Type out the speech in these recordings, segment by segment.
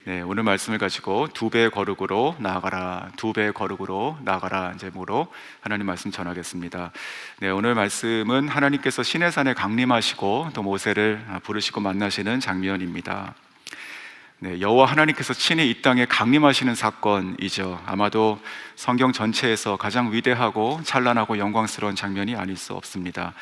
네, 오늘 말씀을 가지고 두 배의 거룩으로 나아가라, 두 배의 거룩으로 나아가라 제목으로 하나님 말씀 전하겠습니다. 네, 오늘 말씀은 하나님께서 시내산에 강림하시고 또 모세를 부르시고 만나시는 장면입니다. 네, 여호와 하나님께서 친히 이 땅에 강림하시는 사건이죠. 아마도 성경 전체에서 가장 위대하고 찬란하고 영광스러운 장면이 아닐 수 없습니다.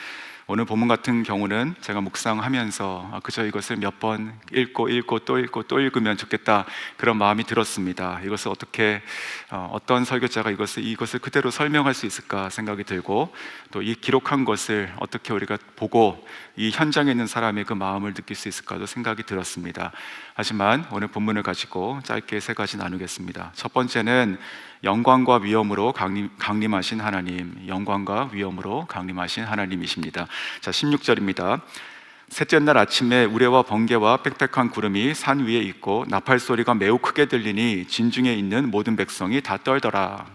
오늘 본문 같은 경우는 제가 묵상하면서 그저 이것을 몇 번 읽고 또 읽고 또 읽으면 좋겠다, 그런 마음이 들었습니다. 이것을 어떻게 어떤 설교자가 이것을 그대로 설명할 수 있을까 생각이 들고, 또 이 기록한 것을 어떻게 우리가 보고 이 현장에 있는 사람의 그 마음을 느낄 수 있을까도 생각이 들었습니다. 하지만 오늘 본문을 가지고 짧게 세 가지 나누겠습니다. 첫 번째는 영광과 위엄으로 강림하신 하나님, 영광과 위엄으로 강림하신 하나님이십니다. 자, 16절입니다. 셋째 날 아침에 우레와 번개와 빽빽한 구름이 산 위에 있고 나팔 소리가 매우 크게 들리니 진중에 있는 모든 백성이 다 떨더라.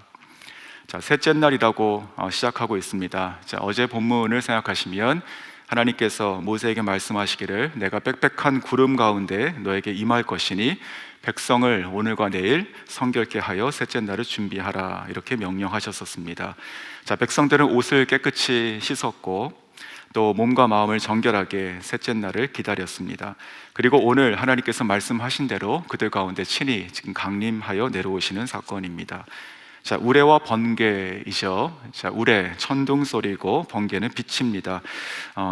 자, 셋째 날이라고 시작하고 있습니다. 자, 어제 본문을 생각하시면 하나님께서 모세에게 말씀하시기를 내가 빽빽한 구름 가운데 너에게 임할 것이니 백성을 오늘과 내일 성결케 하여 셋째 날을 준비하라, 이렇게 명령하셨었습니다. 자, 백성들은 옷을 깨끗이 씻었고 또 몸과 마음을 정결하게 셋째 날을 기다렸습니다. 그리고 오늘 하나님께서 말씀하신 대로 그들 가운데 친히 지금 강림하여 내려오시는 사건입니다. 자, 우레와 번개이죠. 자, 우레 천둥 소리고 번개는 빛입니다.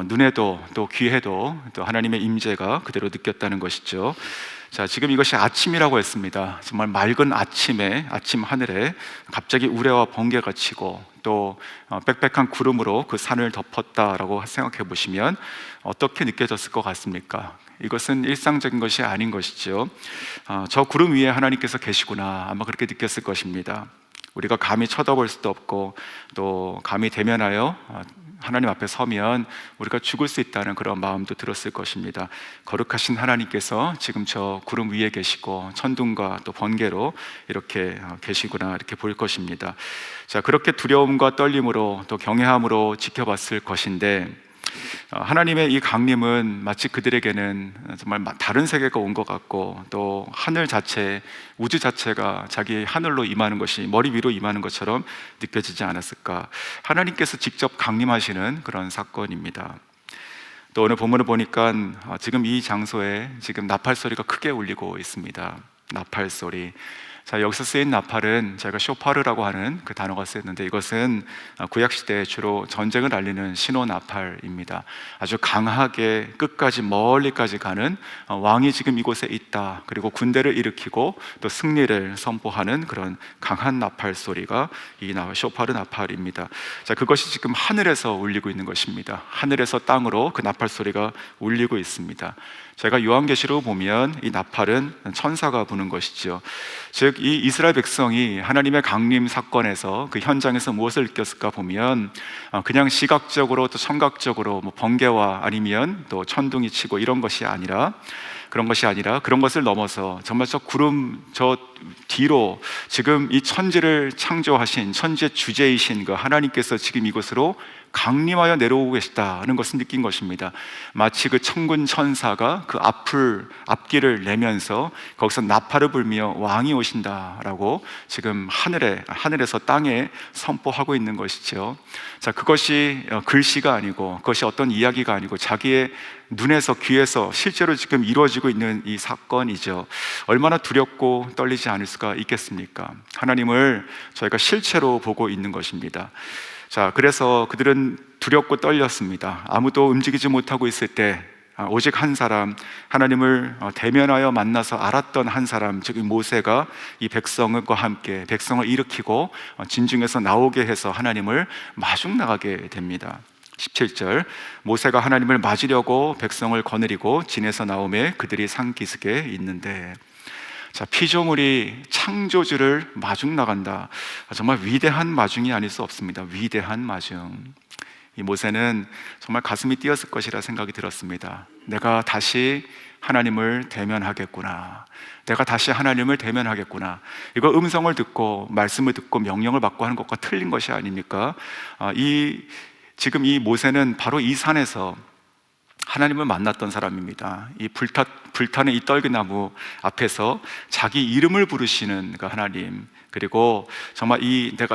눈에도 또 귀에도 또 하나님의 임재가 그대로 느꼈다는 것이죠. 자, 지금 이것이 아침이라고 했습니다. 정말 맑은 아침에, 아침 하늘에 갑자기 우레와 번개가 치고 또 빽빽한 구름으로 그 산을 덮었다라고 생각해 보시면 어떻게 느껴졌을 것 같습니까? 이것은 일상적인 것이 아닌 것이죠. 저 구름 위에 하나님께서 계시구나, 아마 그렇게 느꼈을 것입니다. 우리가 감히 쳐다볼 수도 없고 또 감히 대면하여 하나님 앞에 서면 우리가 죽을 수 있다는 그런 마음도 들었을 것입니다. 거룩하신 하나님께서 지금 저 구름 위에 계시고 천둥과 또 번개로 이렇게 계시구나, 이렇게 볼 것입니다. 자, 그렇게 두려움과 떨림으로 또 경외함으로 지켜봤을 것인데 하나님의 이 강림은 마치 그들에게는 정말 다른 세계가 온 것 같고 또 하늘 자체, 우주 자체가 자기 하늘로 임하는 것이 머리 위로 임하는 것처럼 느껴지지 않았을까. 하나님께서 직접 강림하시는 그런 사건입니다. 또 오늘 본문을 보니까 지금 이 장소에 지금 나팔 소리가 크게 울리고 있습니다. 나팔 소리. 자, 여기서 쓰인 나팔은 제가 쇼파르라고 하는 그 단어가 쓰였는데 이것은 구약시대에 주로 전쟁을 알리는 신호 나팔입니다. 아주 강하게 끝까지 멀리까지 가는 왕이 지금 이곳에 있다, 그리고 군대를 일으키고 또 승리를 선포하는 그런 강한 나팔 소리가 이 쇼파르 나팔입니다. 자, 그것이 지금 하늘에서 울리고 있는 것입니다. 하늘에서 땅으로 그 나팔 소리가 울리고 있습니다. 제가 요한계시록 보면 이 나팔은 천사가 부는 것이죠. 즉, 이 이스라엘 백성이 하나님의 강림 사건에서 그 현장에서 무엇을 느꼈을까 보면 그냥 시각적으로 또 청각적으로 번개와 아니면 또 천둥이 치고 이런 것이 아니라 그런 것을 넘어서 정말 저 구름 저 뒤로 지금 이 천지를 창조하신 천지의 주제이신 그 하나님께서 지금 이곳으로 강림하여 내려오고 계시다는 것을 느낀 것입니다. 마치 그 천군 천사가 그 앞길을 내면서 거기서 나팔을 불며 왕이 오신다라고 지금 하늘에서 땅에 선포하고 있는 것이죠. 자, 그것이 글씨가 아니고 그것이 어떤 이야기가 아니고 자기의 눈에서 귀에서 실제로 지금 이루어지고 있는 이 사건이죠. 얼마나 두렵고 떨리지 않을 수가 있겠습니까? 하나님을 저희가 실체로 보고 있는 것입니다. 자, 그래서 그들은 두렵고 떨렸습니다. 아무도 움직이지 못하고 있을 때 오직 한 사람, 하나님을 대면하여 만나서 알았던 한 사람, 즉 모세가 이 백성과 함께 백성을 일으키고 진중에서 나오게 해서 하나님을 마중 나가게 됩니다. 17절, 모세가 하나님을 맞으려고 백성을 거느리고 진에서 나오매 그들이 산기슭에 있는데. 자, 피조물이 창조주를 마중 나간다. 정말 위대한 마중이 아닐 수 없습니다. 위대한 마중. 이 모세는 정말 가슴이 뛰었을 것이라 생각이 들었습니다. 내가 다시 하나님을 대면하겠구나. 내가 다시 하나님을 대면하겠구나. 이거 음성을 듣고 말씀을 듣고 명령을 받고 하는 것과 틀린 것이 아닙니까? 지금 이 모세는 바로 이 산에서 하나님을 만났던 사람입니다. 이 불타는 이 떨기나무 앞에서 자기 이름을 부르시는 그 하나님, 그리고 정말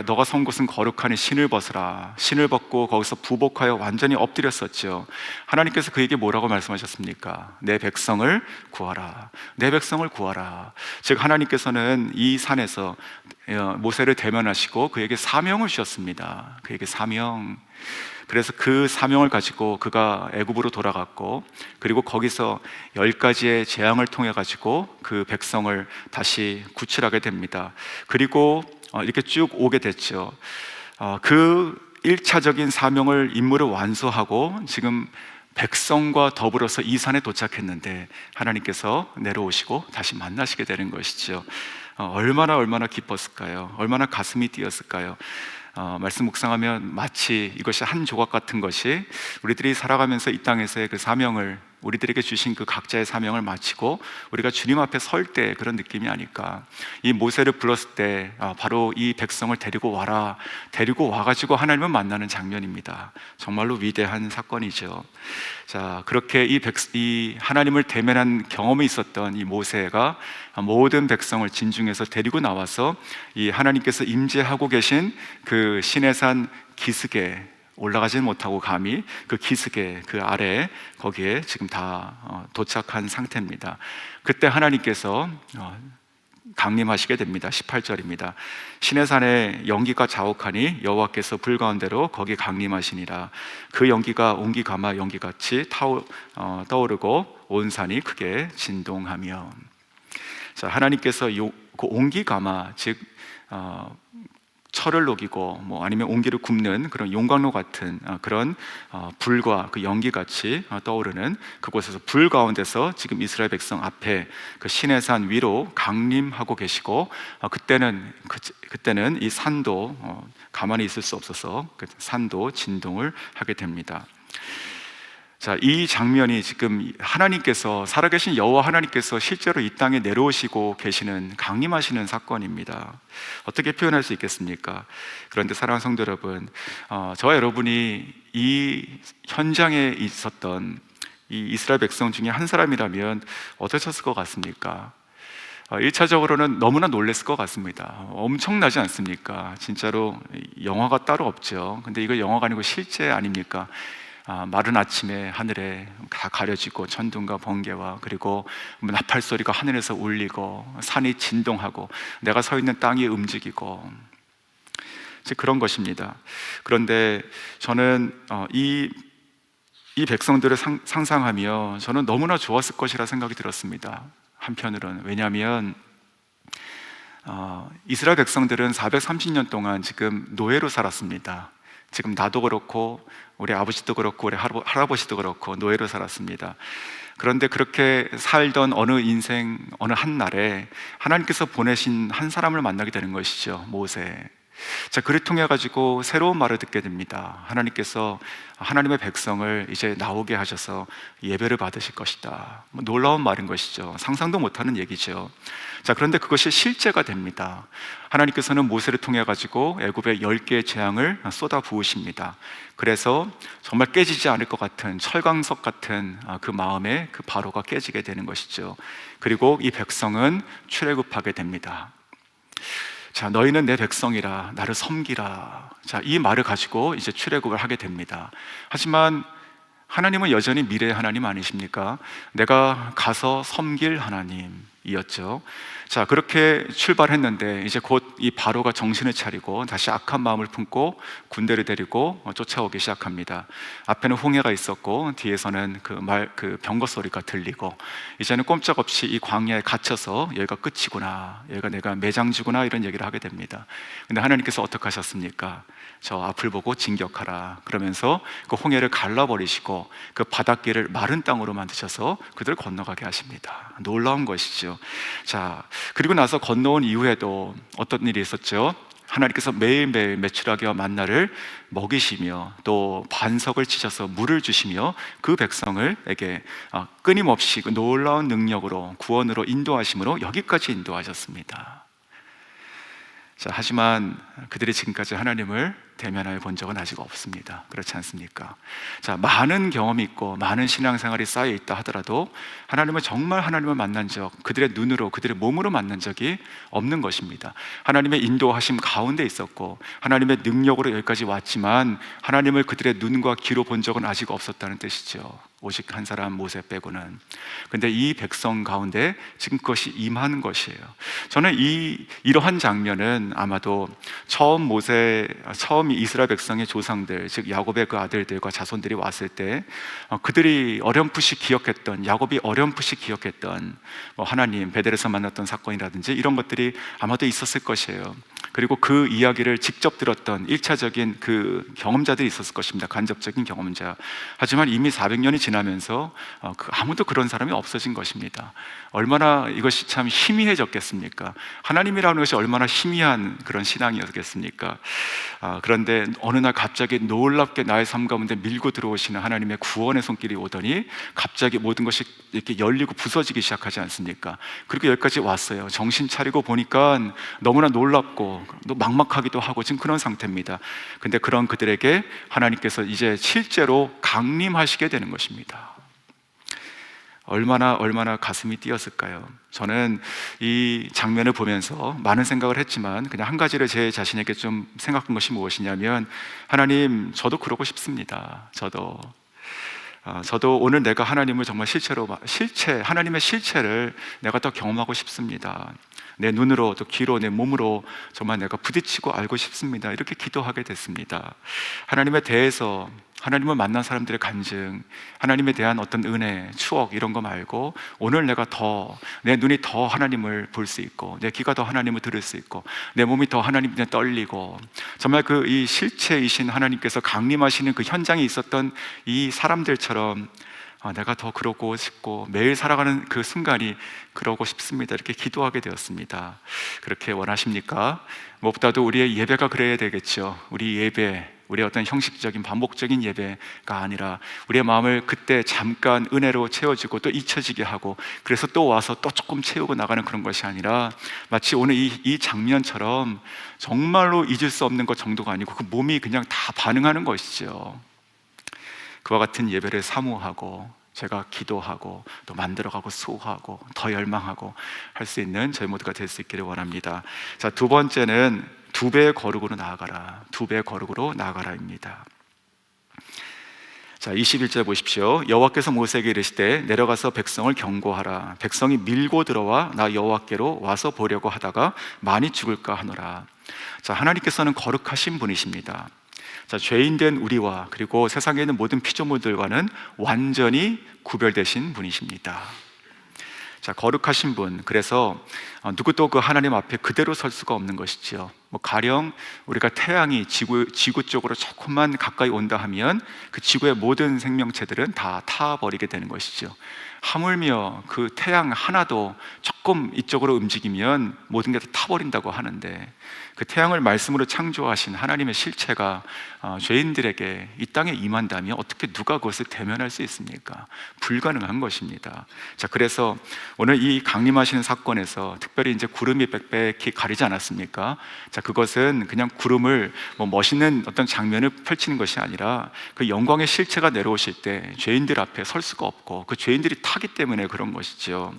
너가 선 곳은 거룩하니 신을 벗으라. 신을 벗고 거기서 부복하여 완전히 엎드렸었죠. 하나님께서 그에게 뭐라고 말씀하셨습니까? 내 백성을 구하라. 내 백성을 구하라. 즉 하나님께서는 이 산에서 모세를 대면하시고 그에게 사명을 주셨습니다. 그에게 사명. 그래서 그 사명을 가지고 그가 애굽으로 돌아갔고, 그리고 거기서 10가지의 재앙을 통해 가지고 그 백성을 다시 구출하게 됩니다. 그리고 이렇게 쭉 오게 됐죠. 그 1차적인 사명을 임무를 완수하고 지금 백성과 더불어서 이 산에 도착했는데 하나님께서 내려오시고 다시 만나시게 되는 것이죠. 얼마나 기뻤을까요? 얼마나 가슴이 뛰었을까요? 말씀 묵상하면 마치 이것이 한 조각 같은 것이 우리들이 살아가면서 이 땅에서의 그 사명을, 우리들에게 주신 그 각자의 사명을 마치고 우리가 주님 앞에 설 때 그런 느낌이 아닐까. 이 모세를 불렀을 때 바로 이 백성을 데리고 와라, 데리고 와가지고 하나님을 만나는 장면입니다. 정말로 위대한 사건이죠. 자, 그렇게 이 하나님을 대면한 경험이 있었던 이 모세가 모든 백성을 진중에서 데리고 나와서 이 하나님께서 임재하고 계신 그 시내산 기슭에 올라가지는 못하고 감히 그 기슭에 그 아래에 거기에 지금 다 도착한 상태입니다. 그때 하나님께서 강림하시게 됩니다. 18절입니다. 시내산에 연기가 자욱하니 여호와께서 불 가운데로 거기 강림하시니라. 그 연기가 옹기가마 연기같이 떠오르고 온 산이 크게 진동하며. 자, 하나님께서 그 옹기가마, 즉 철을 녹이고 아니면 옹기를 굽는 그런 용광로 같은 그런 불과 그 연기같이 떠오르는 그곳에서 불 가운데서 지금 이스라엘 백성 앞에 그 시내산 위로 강림하고 계시고, 그때는 이 산도 가만히 있을 수 없어서 그 산도 진동을 하게 됩니다. 자, 이 장면이 지금 하나님께서, 살아계신 여호와 하나님께서 실제로 이 땅에 내려오시고 계시는, 강림하시는 사건입니다. 어떻게 표현할 수 있겠습니까? 그런데 사랑하는 성도 여러분, 저와 여러분이 이 현장에 있었던 이 이스라엘 백성 중에 한 사람이라면 어떠셨을 것 같습니까? 1차적으로는 너무나 놀랐을 것 같습니다. 엄청나지 않습니까? 진짜로 영화가 따로 없죠. 근데 이거 영화가 아니고 실제 아닙니까? 마른 아침에 하늘에 다 가려지고 천둥과 번개와 그리고 나팔 소리가 하늘에서 울리고 산이 진동하고 내가 서 있는 땅이 움직이고 그런 것입니다. 그런데 저는 이 백성들을 상상하며 저는 너무나 좋았을 것이라 생각이 들었습니다. 한편으로는. 왜냐하면 이스라엘 백성들은 430년 동안 지금 노예로 살았습니다. 지금 나도 그렇고 우리 아버지도 그렇고 우리 할아버지도 그렇고 노예로 살았습니다. 그런데 그렇게 살던 어느 한 날에 하나님께서 보내신 한 사람을 만나게 되는 것이죠. 모세. 자, 그를 통해 가지고 새로운 말을 듣게 됩니다. 하나님께서 하나님의 백성을 이제 나오게 하셔서 예배를 받으실 것이다. 놀라운 말인 것이죠. 상상도 못하는 얘기죠. 자, 그런데 그것이 실제가 됩니다. 하나님께서는 모세를 통해 가지고 애굽에 10개의 재앙을 쏟아 부으십니다. 그래서 정말 깨지지 않을 것 같은 철광석 같은 그 마음에 그 바로가 깨지게 되는 것이죠. 그리고 이 백성은 출애굽하게 됩니다. 자, 너희는 내 백성이라 나를 섬기라. 자, 이 말을 가지고 이제 출애굽을 하게 됩니다. 하지만 하나님은 여전히 미래의 하나님 아니십니까? 내가 가서 섬길 하나님이었죠. 자, 그렇게 출발했는데 이제 곧 이 바로가 정신을 차리고 다시 악한 마음을 품고 군대를 데리고 쫓아오기 시작합니다. 앞에는 홍해가 있었고 뒤에서는 그 병거 소리가 들리고 이제는 꼼짝없이 이 광야에 갇혀서 여기가 끝이구나, 여기가 내가 매장지구나, 이런 얘기를 하게 됩니다. 근데 하나님께서 어떻게 하셨습니까? 저 앞을 보고 진격하라 그러면서 그 홍해를 갈라버리시고 그 바닷길을 마른 땅으로 만드셔서 그들을 건너가게 하십니다. 놀라운 것이죠. 자, 그리고 나서 건너온 이후에도 어떤 일이 있었죠? 하나님께서 매일매일 메추라기와 만나를 먹이시며 또 반석을 치셔서 물을 주시며 그 백성을에게 끊임없이 그 놀라운 능력으로 구원으로 인도하심으로 여기까지 인도하셨습니다. 자, 하지만 그들이 지금까지 하나님을 대면하여 본 적은 아직 없습니다. 그렇지 않습니까? 자, 많은 경험이 있고 많은 신앙생활이 쌓여 있다 하더라도 하나님을 정말 하나님을 만난 적, 그들의 눈으로, 그들의 몸으로 만난 적이 없는 것입니다. 하나님의 인도하심 가운데 있었고 하나님의 능력으로 여기까지 왔지만 하나님을 그들의 눈과 귀로 본 적은 아직 없었다는 뜻이죠. 오직 한 사람 모세 빼고는. 근데 이 백성 가운데 지금 그것이 임하는 것이에요. 저는 이러한 장면은 아마도 처음 이스라엘 백성의 조상들, 즉 야곱의 그 아들들과 자손들이 왔을 때 그들이 어렴풋이 기억했던, 야곱이 어렴풋이 기억했던 하나님, 베델에서 만났던 사건이라든지 이런 것들이 아마도 있었을 것이에요. 그리고 그 이야기를 직접 들었던 1차적인 그 경험자들이 있었을 것입니다. 간접적인 경험자. 하지만 이미 400년이 지나면서 아무도 그런 사람이 없어진 것입니다. 얼마나 이것이 참 희미해졌겠습니까? 하나님이라는 것이 얼마나 희미한 그런 신앙이었겠습니까? 그런데 어느 날 갑자기 놀랍게 나의 삶 가운데 밀고 들어오시는 하나님의 구원의 손길이 오더니 갑자기 모든 것이 이렇게 열리고 부서지기 시작하지 않습니까? 그리고 여기까지 왔어요. 정신 차리고 보니까 너무나 놀랍고 또 막막하기도 하고 지금 그런 상태입니다. 근데 그런 그들에게 하나님께서 이제 실제로 강림하시게 되는 것입니다. 얼마나 가슴이 뛰었을까요? 저는 이 장면을 보면서 많은 생각을 했지만 그냥 한 가지를 제 자신에게 좀 생각한 것이 무엇이냐면, 하나님, 저도 그러고 싶습니다. 저도 오늘 내가 하나님을 정말 하나님의 실체를 내가 더 경험하고 싶습니다. 내 눈으로, 또 귀로, 내 몸으로 정말 내가 부딪히고 알고 싶습니다. 이렇게 기도하게 됐습니다. 하나님에 대해서, 하나님을 만난 사람들의 간증, 하나님에 대한 어떤 은혜, 추억 이런 거 말고 오늘 내가 내 눈이 더 하나님을 볼 수 있고 내 귀가 더 하나님을 들을 수 있고 내 몸이 더 하나님께 떨리고, 정말 이 실체이신 하나님께서 강림하시는 그 현장에 있었던 이 사람들처럼 내가 더 그러고 싶고 매일 살아가는 그 순간이 그러고 싶습니다. 이렇게 기도하게 되었습니다. 그렇게 원하십니까? 무엇보다도 우리의 예배가 그래야 되겠죠. 우리의 어떤 형식적인 반복적인 예배가 아니라 우리의 마음을 그때 잠깐 은혜로 채워지고 또 잊혀지게 하고, 그래서 또 와서 또 조금 채우고 나가는 그런 것이 아니라 마치 오늘 이 장면처럼 정말로 잊을 수 없는 것 정도가 아니고 그 몸이 그냥 다 반응하는 것이죠. 그와 같은 예배를 사모하고 제가 기도하고 또 만들어가고 수호하고 더 열망하고 할 수 있는 저희 모두가 될 수 있기를 원합니다. 자, 두 번째는 2배의 거룩으로 나아가라. 2배의 거룩으로 나아가라입니다. 자, 21절 보십시오. 여호와께서 모세에게 이르시되 내려가서 백성을 경고하라. 백성이 밀고 들어와 나 여호와께로 와서 보려고 하다가 많이 죽을까 하노라. 자, 하나님께서는 거룩하신 분이십니다. 자, 죄인된 우리와 그리고 세상에 있는 모든 피조물들과는 완전히 구별되신 분이십니다. 자, 거룩하신 분, 그래서 누구도 그 하나님 앞에 그대로 설 수가 없는 것이지요. 가령 우리가 태양이 지구 쪽으로 조금만 가까이 온다 하면 그 지구의 모든 생명체들은 다 타버리게 되는 것이죠. 하물며 그 태양 하나도 조금 이쪽으로 움직이면 모든 게 다 타버린다고 하는데, 그 태양을 말씀으로 창조하신 하나님의 실체가 죄인들에게 이 땅에 임한다면 어떻게 누가 그것을 대면할 수 있습니까? 불가능한 것입니다. 자, 그래서 오늘 이 강림하시는 사건에서 특별히 이제 구름이 빽빽히 가리지 않았습니까? 자, 그것은 그냥 구름을 멋있는 어떤 장면을 펼치는 것이 아니라 그 영광의 실체가 내려오실 때 죄인들 앞에 설 수가 없고 그 죄인들이 타기 때문에 그런 것이죠.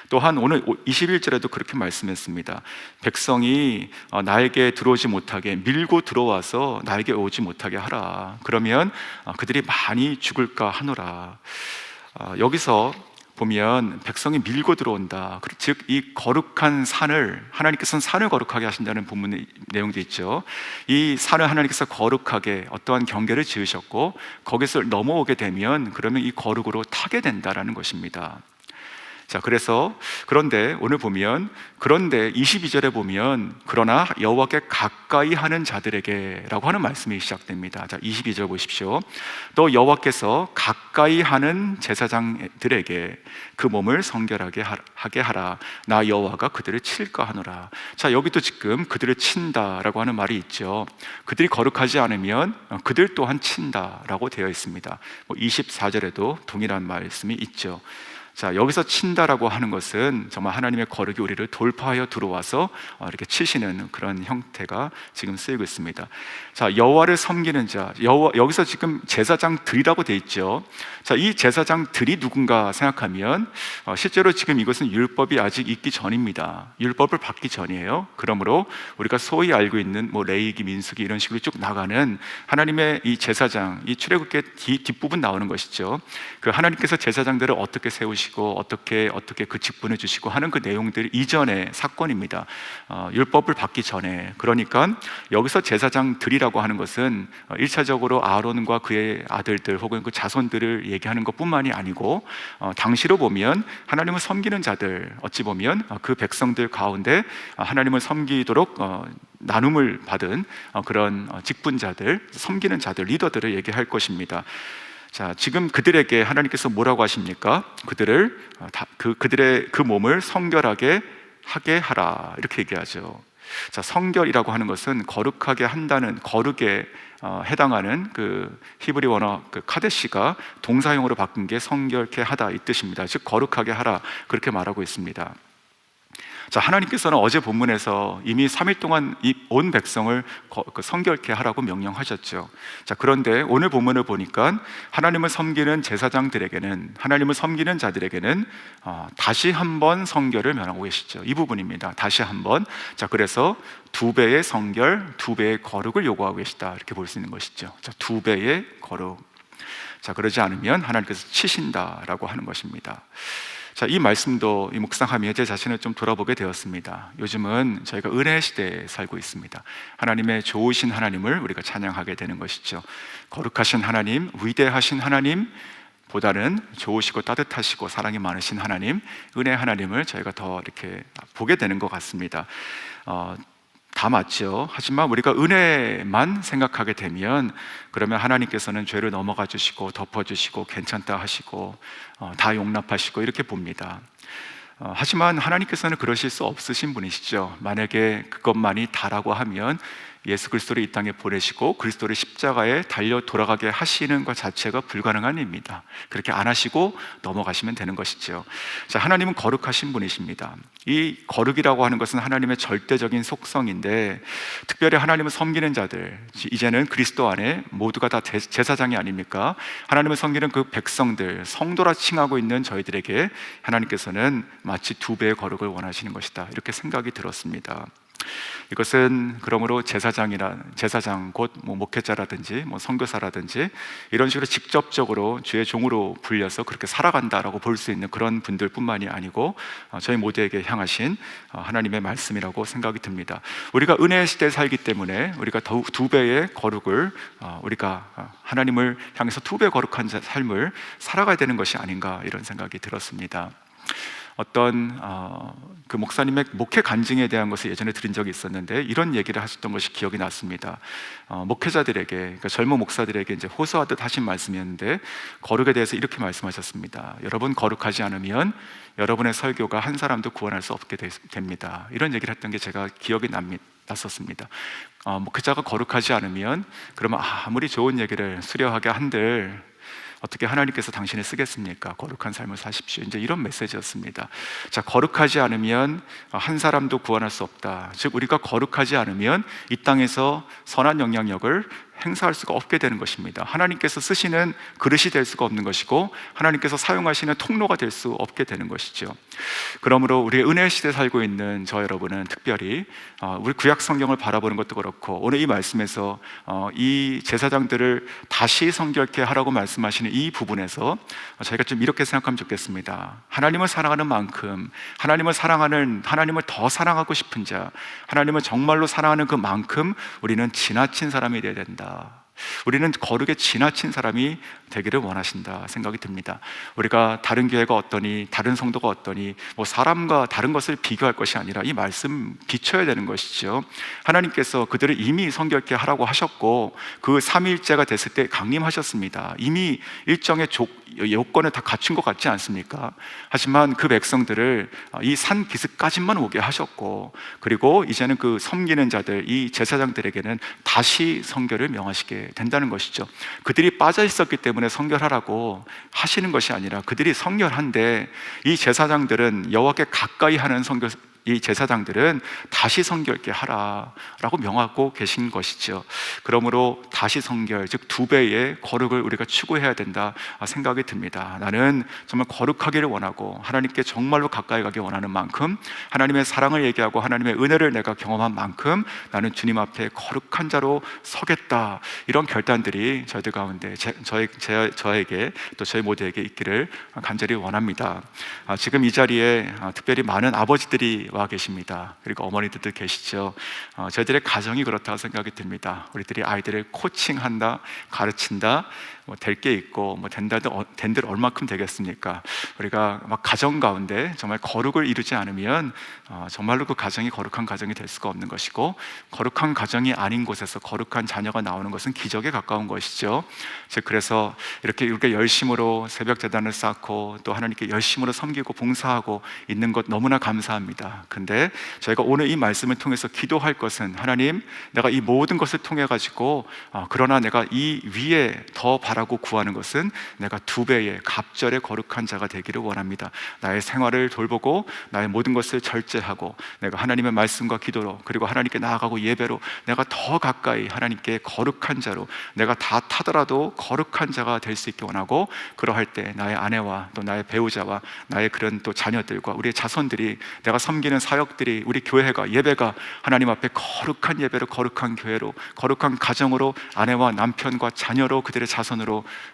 또한 오늘 21절에도 그렇게 말씀했습니다. 백성이 나에게 들어오지 못하게 밀고 들어와서 나에게 오지 못하게 하라. 그러면 그들이 많이 죽을까 하노라. 여기서 보면 백성이 밀고 들어온다. 즉 이 거룩한 산을, 하나님께서는 산을 거룩하게 하신다는 본문 내용도 있죠. 이 산을 하나님께서 거룩하게 어떠한 경계를 지으셨고 거기서 넘어오게 되면 그러면 이 거룩으로 타게 된다라는 것입니다. 자, 그런데 오늘 보면, 그런데 22절에 보면 그러나 여호와께 가까이 하는 자들에게 라고 하는 말씀이 시작됩니다. 자, 22절 보십시오. 또 여호와께서 가까이 하는 제사장들에게 그 몸을 성결하게 하게 하라. 나 여호와가 그들을 칠까 하노라. 자, 여기도 지금 그들을 친다라고 하는 말이 있죠. 그들이 거룩하지 않으면 그들 또한 친다라고 되어 있습니다. 24절에도 동일한 말씀이 있죠. 자, 여기서 친다라고 하는 것은 정말 하나님의 거룩이 우리를 돌파하여 들어와서 이렇게 치시는 그런 형태가 지금 쓰이고 있습니다. 자, 여호와를 섬기는 자, 여기서 지금 제사장들이라고 돼 있죠. 자, 이 제사장들이 누군가 생각하면 실제로 지금 이것은 율법이 아직 있기 전입니다. 율법을 받기 전이에요. 그러므로 우리가 소위 알고 있는 뭐 레위기, 민수기 이런 식으로 쭉 나가는 하나님의 이 제사장, 이 출애굽기의 뒷부분 나오는 것이죠. 그 하나님께서 제사장들을 어떻게 세우시고 어떻게 그 직분을 주시고 하는 그 내용들 이전의 사건입니다. 율법을 받기 전에. 그러니까 여기서 제사장들이라고 하는 것은 1차적으로 아론과 그의 아들들 혹은 그 자손들을 얘기하는 것뿐만이 아니고 당시로 보면 하나님을 섬기는 자들, 어찌 보면 그 백성들 가운데 하나님을 섬기도록 나눔을 받은 그런 직분자들, 섬기는 자들, 리더들을 얘기할 것입니다. 자, 지금 그들에게 하나님께서 뭐라고 하십니까? 그들의 그 몸을 성결하게 하게 하라, 이렇게 얘기하죠. 자, 성결이라고 하는 것은 거룩하게 한다는, 거룩에 해당하는 그 히브리 원어 그 카데시가 동사형으로 바뀐 게 성결케 하다 이 뜻입니다. 즉 거룩하게 하라, 그렇게 말하고 있습니다. 자, 하나님께서는 어제 본문에서 이미 3일 동안 이 온 백성을 성결케 하라고 명령하셨죠. 자, 그런데 오늘 본문을 보니까 하나님을 섬기는 제사장들에게는, 하나님을 섬기는 자들에게는 다시 한번 성결을 명하고 계시죠. 이 부분입니다. 다시 한번. 자, 그래서 2배의 성결, 2배의 거룩을 요구하고 계시다, 이렇게 볼 수 있는 것이죠. 자, 2배의 거룩. 자, 그러지 않으면 하나님께서 치신다라고 하는 것입니다. 자, 이 말씀도 묵상하며 제 자신을 좀 돌아보게 되었습니다. 요즘은 저희가 은혜 시대에 살고 있습니다. 하나님의 좋으신 하나님을 우리가 찬양하게 되는 것이죠. 거룩하신 하나님, 위대하신 하나님 보다는 좋으시고 따뜻하시고 사랑이 많으신 하나님, 은혜 하나님을 저희가 더 이렇게 보게 되는 것 같습니다. 다 맞죠. 하지만 우리가 은혜만 생각하게 되면 그러면 하나님께서는 죄를 넘어가 주시고 덮어주시고 괜찮다 하시고 다 용납하시고 이렇게 봅니다. 하지만 하나님께서는 그러실 수 없으신 분이시죠. 만약에 그것만이 다라고 하면 예수 그리스도를 이 땅에 보내시고 그리스도를 십자가에 달려 돌아가게 하시는 것 자체가 불가능한 일입니다. 그렇게 안 하시고 넘어가시면 되는 것이죠. 자, 하나님은 거룩하신 분이십니다. 이 거룩이라고 하는 것은 하나님의 절대적인 속성인데, 특별히 하나님을 섬기는 자들, 이제는 그리스도 안에 모두가 다 제사장이 아닙니까? 하나님을 섬기는 그 백성들, 성도라 칭하고 있는 저희들에게 하나님께서는 마치 2배의 거룩을 원하시는 것이다, 이렇게 생각이 들었습니다. 이것은 그러므로 제사장 곧 목회자라든지 선교사라든지 이런 식으로 직접적으로 주의 종으로 불려서 그렇게 살아간다라고 볼 수 있는 그런 분들뿐만이 아니고 저희 모두에게 향하신 하나님의 말씀이라고 생각이 듭니다. 우리가 은혜의 시대에 살기 때문에 우리가 더욱 2배의 거룩을, 우리가 하나님을 향해서 2배 거룩한 삶을 살아가야 되는 것이 아닌가, 이런 생각이 들었습니다. 어떤 그 목사님의 목회 간증에 대한 것을 예전에 들은 적이 있었는데 이런 얘기를 하셨던 것이 기억이 났습니다. 목회자들에게, 그러니까 젊은 목사들에게 이제 호소하듯 하신 말씀이었는데 거룩에 대해서 이렇게 말씀하셨습니다. 여러분, 거룩하지 않으면 여러분의 설교가 한 사람도 구원할 수 없게 됩니다. 이런 얘기를 했던 게 제가 기억이 났었습니다. 목회자가 거룩하지 않으면 그러면 아무리 좋은 얘기를 수려하게 한들 어떻게 하나님께서 당신을 쓰겠습니까? 거룩한 삶을 사십시오. 이제 이런 메시지였습니다. 자, 거룩하지 않으면 한 사람도 구원할 수 없다. 즉, 우리가 거룩하지 않으면 이 땅에서 선한 영향력을 행사할 수가 없게 되는 것입니다. 하나님께서 쓰시는 그릇이 될 수가 없는 것이고 하나님께서 사용하시는 통로가 될 수 없게 되는 것이죠. 그러므로 우리의 은혜 시대에 살고 있는 저 여러분은 특별히 우리 구약 성경을 바라보는 것도 그렇고 오늘 이 말씀에서 이 제사장들을 다시 성결케 하라고 말씀하시는 이 부분에서 저희가 좀 이렇게 생각하면 좋겠습니다. 하나님을 사랑하는 만큼, 하나님을 더 사랑하고 싶은 자, 하나님을 정말로 사랑하는 그만큼 우리는 지나친 사람이 되어야 된다. 우리는 거룩에 지나친 사람이 되기를 원하신다 생각이 듭니다. 우리가 다른 교회가 어떠니, 다른 성도가 어떠니, 사람과 다른 것을 비교할 것이 아니라 이 말씀 비춰야 되는 것이죠. 하나님께서 그들을 이미 성결케 하라고 하셨고 그 3일째가 됐을 때 강림하셨습니다. 이미 일정의 요건을 다 갖춘 것 같지 않습니까? 하지만 그 백성들을 이 산 기슭까지만 오게 하셨고, 그리고 이제는 그 섬기는 자들, 이 제사장들에게는 다시 성결을 명하시게 된다는 것이죠. 그들이 빠져 있었기 때문에 성결하라고 하시는 것이 아니라 그들이 성결한데 이 제사장들은 여호와께 가까이 하는 이 제사장들은 다시 성결케 하라라고 명하고 계신 것이죠. 그러므로 다시 성결, 즉 2배의 거룩을 우리가 추구해야 된다 생각이 듭니다. 나는 정말 거룩하기를 원하고 하나님께 정말로 가까이 가기 원하는 만큼, 하나님의 사랑을 얘기하고 하나님의 은혜를 내가 경험한 만큼 나는 주님 앞에 거룩한 자로 서겠다. 이런 결단들이 저희들 가운데 저에게 또 저희 모두에게 있기를 간절히 원합니다. 지금 이 자리에 특별히 많은 아버지들이 와 계십니다. 그리고 어머니들도 계시죠. 저희들의 가정이 그렇다고 생각이 듭니다. 우리들이 아이들을 코칭한다, 가르친다, 될 게 있고 된들 얼마큼 되겠습니까? 우리가 막 가정 가운데 정말 거룩을 이루지 않으면 정말로 그 가정이 거룩한 가정이 될 수가 없는 것이고, 거룩한 가정이 아닌 곳에서 거룩한 자녀가 나오는 것은 기적에 가까운 것이죠. 그래서 이렇게 열심으로 새벽 제단을 쌓고 또 하나님께 열심으로 섬기고 봉사하고 있는 것 너무나 감사합니다. 근데 저희가 오늘 이 말씀을 통해서 기도할 것은, 하나님, 내가 이 모든 것을 통해 가지고 그러나 내가 이 위에 더 바라고 구하는 것은 내가 2배의 갑절의 거룩한 자가 되기를 원합니다. 나의 생활을 돌보고 나의 모든 것을 절제하고 내가 하나님의 말씀과 기도로, 그리고 하나님께 나아가고 예배로 내가 더 가까이 하나님께 거룩한 자로, 내가 다 타더라도 거룩한 자가 될 수 있게 원하고, 그러할 때 나의 아내와 또 나의 배우자와 나의 그런 또 자녀들과 우리의 자손들이, 내가 섬기는 사역들이, 우리 교회가, 예배가 하나님 앞에 거룩한 예배로, 거룩한 교회로, 거룩한 가정으로, 아내와 남편과 자녀로, 그들의 자손으로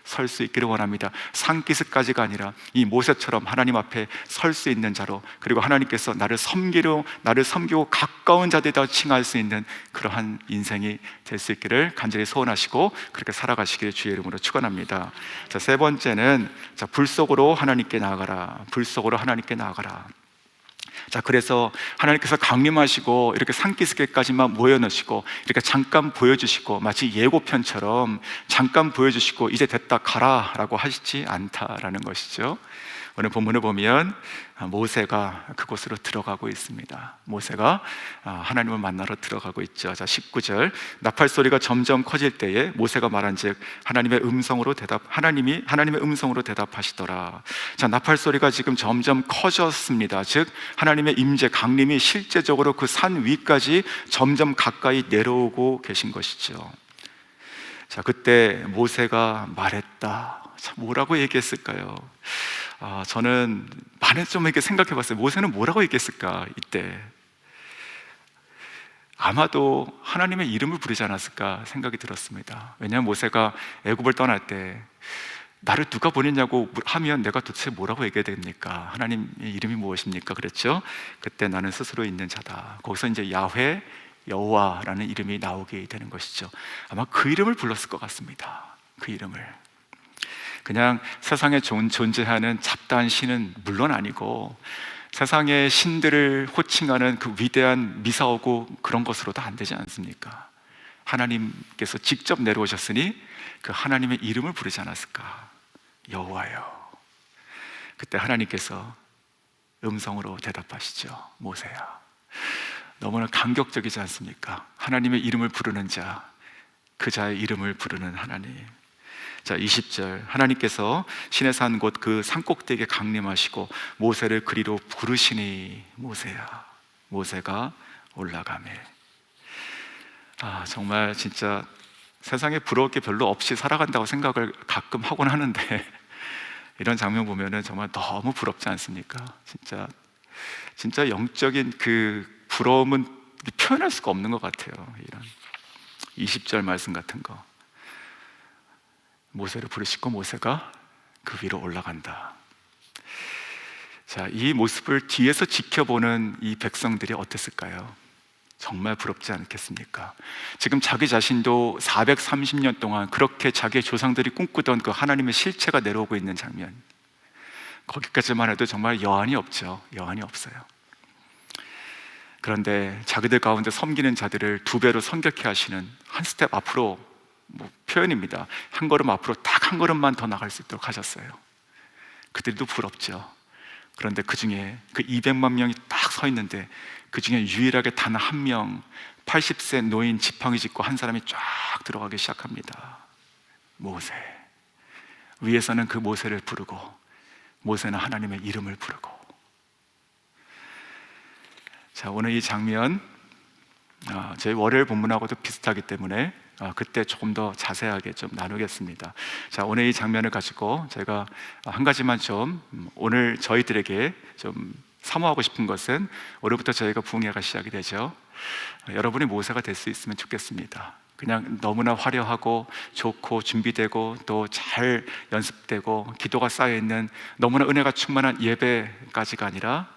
설 수 있기를 원합니다. 산기슭까지가 아니라 이 모세처럼 하나님 앞에 설 수 있는 자로, 그리고 하나님께서 나를 섬기고 가까운 자들이다 칭할 수 있는 그러한 인생이 될 수 있기를 간절히 소원하시고 그렇게 살아가시기를 주의 이름으로 축원합니다. 자, 3번째는 불 속으로 하나님께 나아가라. 불 속으로 하나님께 나아가라. 자, 그래서 하나님께서 강림하시고 이렇게 산기슭까지만 모여놓으시고 이렇게 잠깐 보여주시고, 마치 예고편처럼 잠깐 보여주시고 이제 됐다 가라 라고 하시지 않다라는 것이죠. 오늘 본문을 보면 모세가 그곳으로 들어가고 있습니다. 모세가 하나님을 만나러 들어가고 있죠. 자, 19절, 나팔 소리가 점점 커질 때에 모세가 말한즉 하나님의 음성으로 대답하시더라. 자, 나팔 소리가 지금 점점 커졌습니다. 즉 하나님의 임재, 강림이 실제적으로 그 산 위까지 점점 가까이 내려오고 계신 것이죠. 자, 그때 모세가 말했다. 자, 뭐라고 얘기했을까요? 저는 많이 좀 이렇게 생각해 봤어요. 모세는 뭐라고 얘기했을까? 이때 아마도 하나님의 이름을 부르지 않았을까 생각이 들었습니다. 왜냐하면 모세가 애굽을 떠날 때 나를 누가 보냈냐고 하면 내가 도대체 뭐라고 얘기해야 됩니까? 하나님의 이름이 무엇입니까? 그랬죠. 그때 나는 스스로 있는 자다. 거기서 이제 야훼, 여호와라는 이름이 나오게 되는 것이죠. 아마 그 이름을 불렀을 것 같습니다. 그 이름을. 그냥 세상에 존재하는 잡다한 신은 물론 아니고, 세상의 신들을 호칭하는 그 위대한 미사오고 그런 것으로도 안 되지 않습니까? 하나님께서 직접 내려오셨으니 그 하나님의 이름을 부르지 않았을까? 여호와여. 그때 하나님께서 음성으로 대답하시죠. 모세야. 너무나 감격적이지 않습니까? 하나님의 이름을 부르는 자, 그 자의 이름을 부르는 하나님. 자, 20절, 하나님께서 시내산 곳 그 산꼭대기에 강림하시고 모세를 그리로 부르시니 모세야. 모세가 올라가매. 정말 진짜 세상에 부러울 게 별로 없이 살아간다고 생각을 가끔 하곤 하는데 이런 장면 보면은 정말 너무 부럽지 않습니까? 진짜 영적인 그 부러움은 표현할 수가 없는 것 같아요. 이런 20절 말씀 같은 거. 모세를 부르시고 모세가 그 위로 올라간다. 자, 이 모습을 뒤에서 지켜보는 이 백성들이 어땠을까요? 정말 부럽지 않겠습니까? 지금 자기 자신도 430년 동안 그렇게 자기의 조상들이 꿈꾸던 그 하나님의 실체가 내려오고 있는 장면, 거기까지만 해도 정말 여한이 없죠. 여한이 없어요. 그런데 자기들 가운데 섬기는 자들을 2배로 성결케 하시는 한 스텝 앞으로, 표현입니다. 한 걸음 앞으로 딱 한 걸음만 더 나갈 수 있도록 하셨어요. 그들도 부럽죠. 그런데 그 중에 그 200만 명이 딱 서 있는데 그 중에 유일하게 단 한 명, 80세 노인 지팡이 짚고 한 사람이 쫙 들어가기 시작합니다. 모세. 위에서는 그 모세를 부르고 모세는 하나님의 이름을 부르고. 자, 오늘 이 장면 저희 월요일 본문하고도 비슷하기 때문에 그때 조금 더 자세하게 좀 나누겠습니다. 자, 오늘 이 장면을 가지고 제가 한 가지만 좀 오늘 저희들에게 좀 사모하고 싶은 것은, 올해부터 저희가 부흥회가 시작이 되죠. 여러분이 모세가 될 수 있으면 좋겠습니다. 그냥 너무나 화려하고 좋고 준비되고 또 잘 연습되고 기도가 쌓여있는 너무나 은혜가 충만한 예배까지가 아니라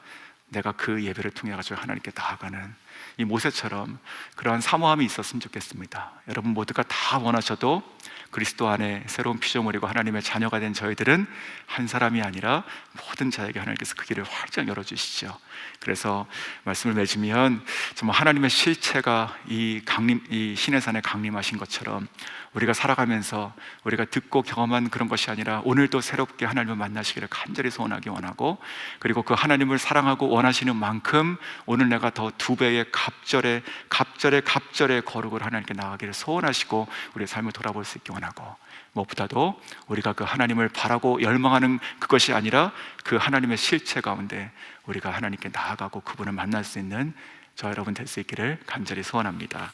내가 그 예배를 통해 가지고 하나님께 나아가는 이 모세처럼 그러한 사모함이 있었으면 좋겠습니다. 여러분 모두가 다 원하셔도 그리스도 안에 새로운 피조물이고 하나님의 자녀가 된 저희들은 한 사람이 아니라 모든 자에게 하나님께서 그 길을 활짝 열어주시죠. 그래서 말씀을 맺으면 정말 하나님의 실체가 이 신의 산에 강림하신 것처럼 우리가 살아가면서 우리가 듣고 경험한 그런 것이 아니라 오늘도 새롭게 하나님을 만나시기를 간절히 소원하기 원하고, 그리고 그 하나님을 사랑하고 원하시는 만큼 오늘 내가 더 두 배의 갑절의 거룩을 하나님께 나가기를 소원하시고 우리의 삶을 돌아볼 수 있기 원하고, 무엇보다도 우리가 그 하나님을 바라고 열망하는 그것이 아니라 그 하나님의 실체 가운데 우리가 하나님께 나아가고 그분을 만날 수 있는 저 여러분 될 수 있기를 간절히 소원합니다.